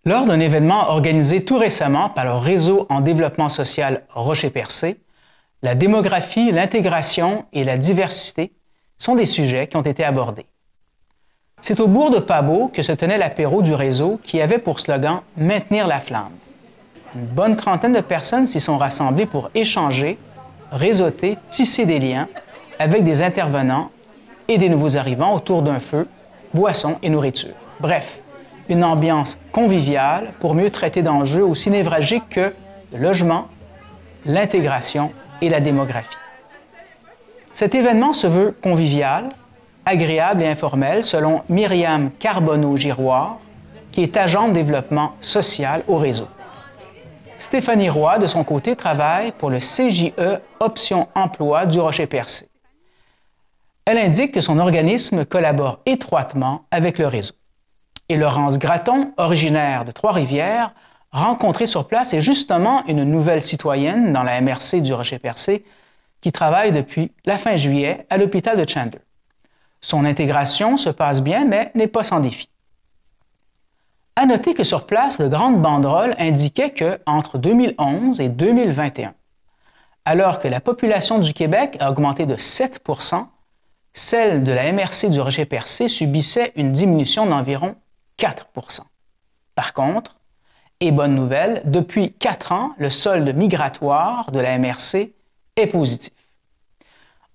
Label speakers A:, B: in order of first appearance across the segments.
A: Lors d'un événement organisé tout récemment par le Réseau en développement social Rocher-Percé, la démographie, l'intégration et la diversité sont des sujets qui ont été abordés. C'est au bourg de Pabot que se tenait l'apéro du réseau qui avait pour slogan « Maintenir la flamme ». Une bonne trentaine de personnes s'y sont rassemblées pour échanger, réseauter, tisser des liens avec des intervenants et des nouveaux arrivants autour d'un feu, boissons et nourriture. Bref, une ambiance conviviale pour mieux traiter d'enjeux aussi névralgiques que le logement, l'intégration et la démographie. Cet événement se veut convivial, agréable et informel, selon Myriam Carbonneau-Giroir, qui est agente de développement social au réseau. Stéphanie Roy, de son côté, travaille pour le CJE Option Emploi du Rocher-Percé. Elle indique que son organisme collabore étroitement avec le réseau. Et Laurence Gratton, originaire de Trois-Rivières, rencontrée sur place, est justement une nouvelle citoyenne dans la MRC du Rocher-Percé qui travaille depuis la fin juillet à l'hôpital de Chandler. Son intégration se passe bien, mais n'est pas sans défi. À noter que sur place, de grandes banderoles indiquaient qu'entre 2011 et 2021, alors que la population du Québec a augmenté de 7 %, celle de la MRC du Rocher-Percé subissait une diminution d'environ 4 %. Par contre, et bonne nouvelle, depuis 4 ans, le solde migratoire de la MRC est positif.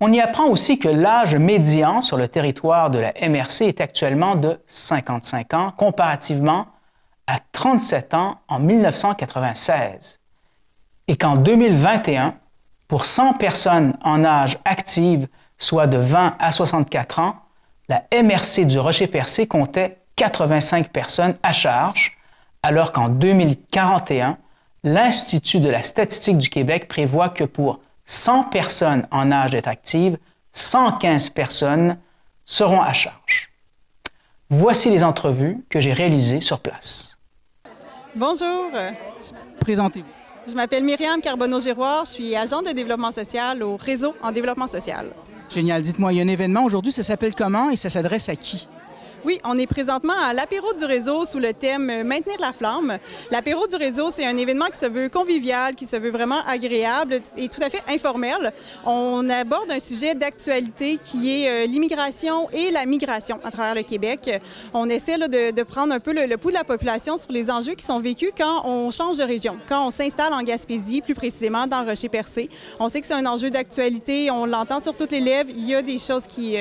A: On y apprend aussi que l'âge médian sur le territoire de la MRC est actuellement de 55 ans, comparativement à 37 ans en 1996. Et qu'en 2021, pour 100 personnes en âge active, soit de 20 à 64 ans, la MRC du Rocher-Percé comptait 85 personnes à charge, alors qu'en 2041, l'Institut de la statistique du Québec prévoit que pour 100 personnes en âge d'être actives, 115 personnes seront à charge. Voici les entrevues que j'ai réalisées sur place.
B: Bonjour.
A: Présentez-vous.
B: Je m'appelle Myriam Carbonneau-Giroir, je suis agente de développement social au Réseau en développement social.
A: Génial. Dites-moi, il y a un événement aujourd'hui, ça s'appelle comment et ça s'adresse à qui?
B: Oui, on est présentement à l'apéro du réseau sous le thème « Maintenir la flamme ». L'apéro du réseau, c'est un événement qui se veut convivial, qui se veut vraiment agréable et tout à fait informel. On aborde un sujet d'actualité qui est l'immigration et la migration à travers le Québec. On essaie là, de prendre un peu le pouls de la population sur les enjeux qui sont vécus quand on change de région, quand on s'installe en Gaspésie, plus précisément dans Rocher-Percé. On sait que c'est un enjeu d'actualité, on l'entend sur toutes les lèvres. Il y a des choses qui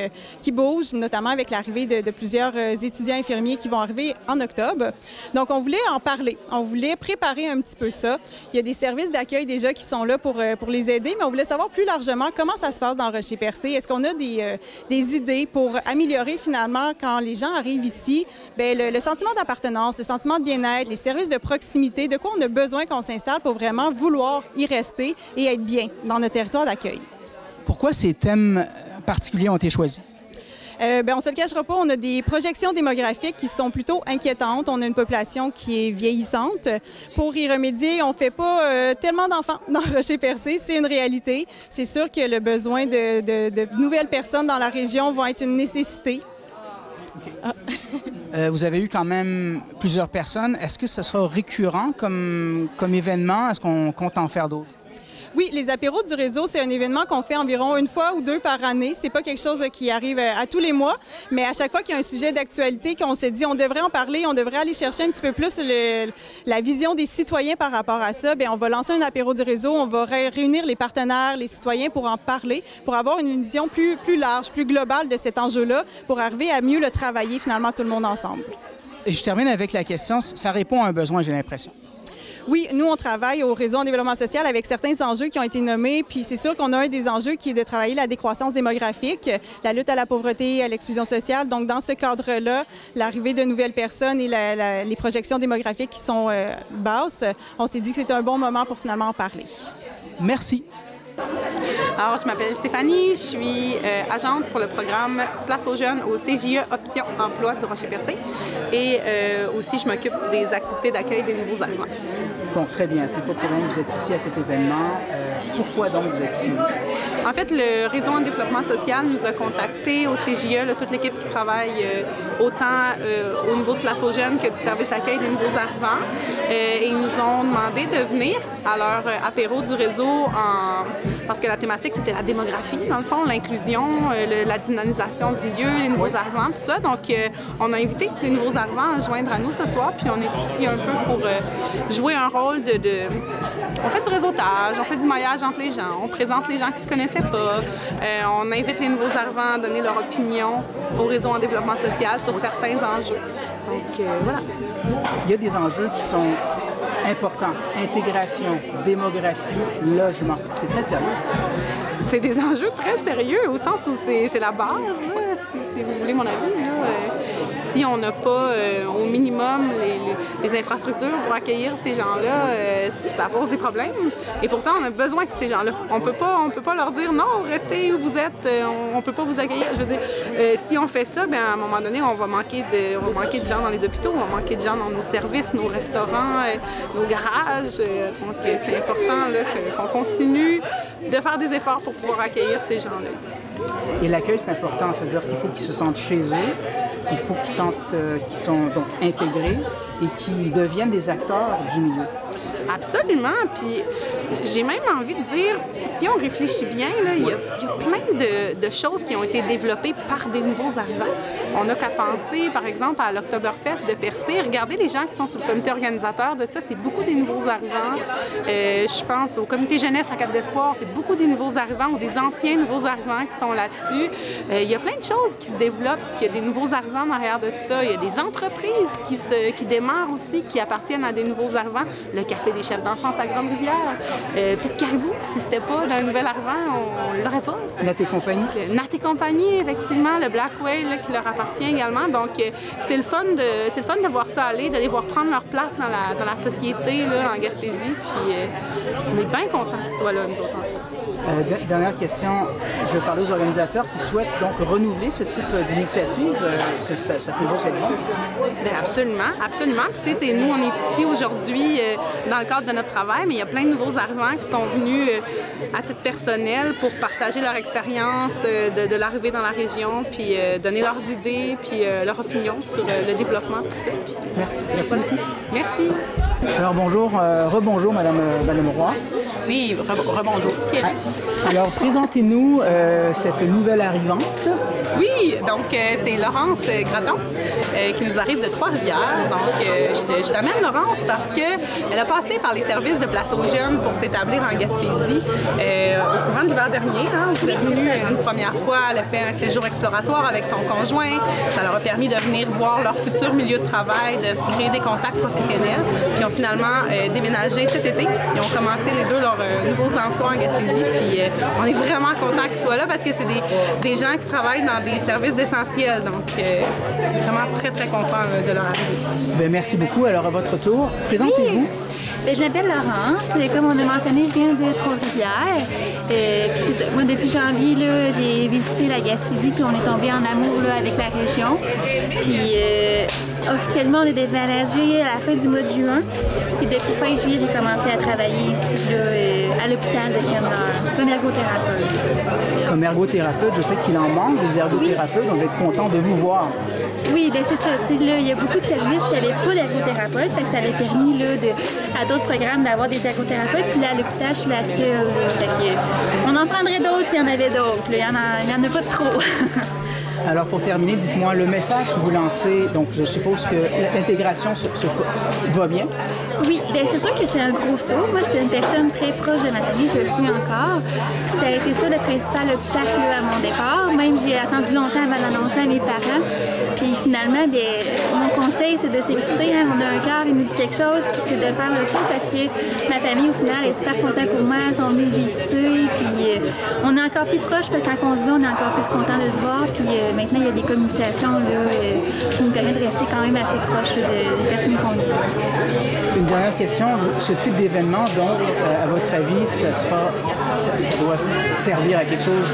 B: bougent, notamment avec l'arrivée de plusieurs étudiants infirmiers qui vont arriver en octobre. Donc, on voulait en parler. On voulait préparer un petit peu ça. Il y a des services d'accueil déjà qui sont là pour les aider, mais on voulait savoir plus largement comment ça se passe dans Rocher-Percé. Est-ce qu'on a des idées pour améliorer finalement quand les gens arrivent ici, bien, le sentiment d'appartenance, le sentiment de bien-être, les services de proximité, de quoi on a besoin qu'on s'installe pour vraiment vouloir y rester et être bien dans notre territoire d'accueil.
A: Pourquoi ces thèmes particuliers ont été choisis?
B: On ne se le cachera pas, on a des projections démographiques qui sont plutôt inquiétantes. On a une population qui est vieillissante. Pour y remédier, on ne fait pas tellement d'enfants dans Rocher-Percé. C'est une réalité. C'est sûr que le besoin de nouvelles personnes dans la région va être une nécessité.
A: Okay. Vous avez eu quand même plusieurs personnes. Est-ce que ce sera récurrent comme événement? Est-ce qu'on compte en faire d'autres?
B: Oui, les apéros du réseau, c'est un événement qu'on fait environ 1 fois ou 2 par année. C'est pas quelque chose qui arrive à tous les mois, mais à chaque fois qu'il y a un sujet d'actualité qu'on s'est dit on devrait en parler, on devrait aller chercher un petit peu plus la vision des citoyens par rapport à ça, bien, on va lancer un apéro du réseau, on va réunir les partenaires, les citoyens pour en parler, pour avoir une vision plus large, plus globale de cet enjeu-là, pour arriver à mieux le travailler finalement tout le monde ensemble.
A: Et je termine avec la question, ça répond à un besoin, j'ai l'impression.
B: Oui, nous, on travaille au Réseau en développement social avec certains enjeux qui ont été nommés, puis c'est sûr qu'on a un des enjeux qui est de travailler la décroissance démographique, la lutte à la pauvreté, à l'exclusion sociale. Donc, dans ce cadre-là, l'arrivée de nouvelles personnes et les projections démographiques qui sont basses, on s'est dit que c'était un bon moment pour finalement en parler.
A: Merci.
C: Alors, je m'appelle Stéphanie, je suis agente pour le programme Place aux jeunes au CJE Option Emploi du Rocher-Percé et aussi je m'occupe des activités d'accueil des nouveaux arrivants.
A: Bon, très bien. C'est pas pour rien que vous êtes ici à cet événement. Pourquoi donc vous êtes ici?
C: En fait, le réseau en développement social nous a contactés au CJE, là, toute l'équipe qui travaille autant au niveau de Place aux jeunes que du service d'accueil des nouveaux arrivants. Et ils nous ont demandé de venir à leur apéro du réseau parce que la thématique, c'était la démographie, dans le fond, l'inclusion, la dynamisation du milieu, les nouveaux arrivants, tout ça. Donc, on a invité les nouveaux arrivants à se joindre à nous ce soir, puis on est ici un peu pour jouer un rôle On fait du réseautage, on fait du maillage entre les gens, on présente les gens qui ne se connaissaient pas, on invite les nouveaux arrivants à donner leur opinion au réseau en développement social sur certains enjeux. Donc, voilà.
A: Il y a des enjeux qui sont importants. Intégration, démographie, logement. C'est très sérieux.
C: C'est des enjeux très sérieux au sens où c'est la base, là, si vous voulez mon avis. Là. Si on n'a pas au minimum les infrastructures pour accueillir ces gens-là, ça pose des problèmes. Et pourtant, on a besoin de ces gens-là. On peut pas leur dire non, restez où vous êtes, on peut pas vous accueillir. Je veux dire, si on fait ça, bien, à un moment donné, on va manquer de gens dans les hôpitaux, on va manquer de gens dans nos services, nos restaurants, nos garages. Donc, c'est important là, qu'on continue de faire des efforts pour pouvoir accueillir ces gens-là.
A: Et l'accueil, c'est important, c'est-à-dire qu'il faut qu'ils se sentent chez eux, il faut qu'ils sentent qu'ils sont donc intégrés et qu'ils deviennent des acteurs du milieu.
C: Absolument. Puis j'ai même envie de dire, si on réfléchit bien, là, il y a plein de choses qui ont été développées par des nouveaux arrivants. On n'a qu'à penser, par exemple, à l'Oktoberfest de Percé. Regardez les gens qui sont sur le comité organisateur de ça, c'est beaucoup des nouveaux arrivants. Je pense au comité jeunesse à Cap d'Espoir, c'est beaucoup des nouveaux arrivants ou des anciens nouveaux arrivants qui sont là-dessus. Il y a plein de choses qui se développent, qu'il y a des nouveaux arrivants derrière de tout ça. Il y a des entreprises qui démarrent aussi, qui appartiennent à des nouveaux arrivants. Le Café des chefs d'enfants à Grande-Rivière. Puis de Caribou, si c'était pas d'un nouvel arrivant, on ne l'aurait pas.
A: Nat et compagnie.
C: Nat et compagnie, effectivement, le Blackway là, qui leur appartient également. Donc, c'est le fun de voir ça aller, de les voir prendre leur place dans la société là, en Gaspésie. Puis, on est bien contents qu'ils soient là, nous autres, en tout cas.
A: Dernière question, je vais parler aux organisateurs qui souhaitent donc renouveler ce type d'initiative. Ça peut juste être bon.
C: Bien, absolument, absolument. Puis c'est nous, on est ici aujourd'hui dans le cadre de notre travail, mais il y a plein de nouveaux arrivants qui sont venus à titre personnel pour partager leur expérience de l'arrivée dans la région, puis donner leurs idées, puis leur opinion sur le développement, tout ça. Puis,
A: merci. Merci beaucoup.
C: Merci.
A: Alors bonjour, rebonjour Madame Roy.
D: Oui, rebonjour.
A: Alors présentez-nous cette nouvelle arrivante.
C: Oui, donc c'est Laurence Gratton qui nous arrive de Trois-Rivières. Donc je t'amène Laurence parce qu'elle a passé par les services de Place aux jeunes pour s'établir en Gaspésie au courant de l'hiver dernier. Hein, vous êtes venue une première fois, elle a fait un séjour exploratoire avec son conjoint. Ça leur a permis de venir voir leur futur milieu de travail, de créer des contacts professionnels. Puis ils ont finalement déménagé cet été. Ils ont commencé les deux leurs nouveaux emplois en Gaspésie. Puis on est vraiment contents qu'ils soient là parce que c'est des gens qui travaillent dans des services essentiels. Donc, vraiment très, très content de leur arrivée.
A: Bien, merci beaucoup. Alors, à votre tour, présentez-vous.
E: Oui. Bien, je m'appelle Laurence. Comme on a mentionné, je viens de Trois-Rivières. Puis c'est ça. Moi, depuis janvier, là, j'ai visité la Gaspésie, puis on est tombé en amour là, avec la région. Puis officiellement, on est déménagé à la fin du mois de juin. Puis depuis fin juillet, j'ai commencé à travailler ici là, à l'hôpital de Chandler, comme ergothérapeute.
A: Comme ergothérapeute, je sais qu'il en manque des ergothérapeutes. On va être content de vous voir.
E: Oui, bien c'est ça. Là, il y a beaucoup de services qui n'avaient pas d'ergothérapeute, fait que ça avait permis là, à d'autres programmes d'avoir des ergothérapeutes. Puis là, à l'hôpital, je suis la seule. On en prendrait d'autres s'il y en avait d'autres. Il n'y en a pas de trop.
A: Alors, pour terminer, dites-moi le message que vous lancez. Donc, je suppose que l'intégration va bien.
E: Oui, bien c'est sûr que c'est un gros saut. Moi, j'étais une personne très proche de ma famille, je le suis encore. Puis ça a été ça le principal obstacle là, à mon départ. Même j'ai attendu longtemps avant d'annoncer à mes parents. Puis finalement, bien, mon conseil, c'est de s'écouter. Hein. On a un cœur, il nous dit quelque chose, puis c'est de faire le saut parce que ma famille, au final, est super contente pour moi. Ils sont venus me visiter. Puis on est encore plus proche, parce que quand on se voit, on est encore plus content de se voir. Puis maintenant, il y a des communications là, qui nous permettent de rester quand même assez proche des personnes qu'on est.
A: Une dernière question. Ce type d'événement, donc, à votre avis, ça doit servir à quelque chose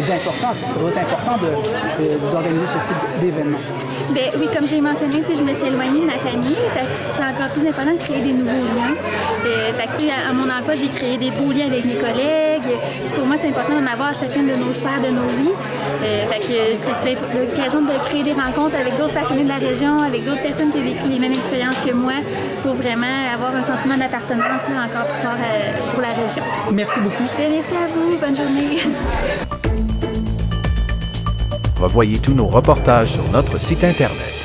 A: d'important. Ça doit être important d'organiser ce type d'événement.
E: Bien, oui, comme j'ai mentionné, je me suis éloignée de ma famille. C'est encore plus important de créer des nouveaux liens. À mon emploi, j'ai créé des beaux liens avec mes collègues. Puis pour moi, c'est important d'en avoir à chacune de nos sphères de nos vies. Fait que c'est l'occasion de créer des rencontres avec d'autres passionnés de la région, avec d'autres personnes qui ont vécu les mêmes expériences que moi, pour vraiment avoir un sentiment d'appartenance encore plus fort pour la région.
A: Merci beaucoup.
E: Merci à vous. Bonne journée.
F: Revoyez tous nos reportages sur notre site Internet.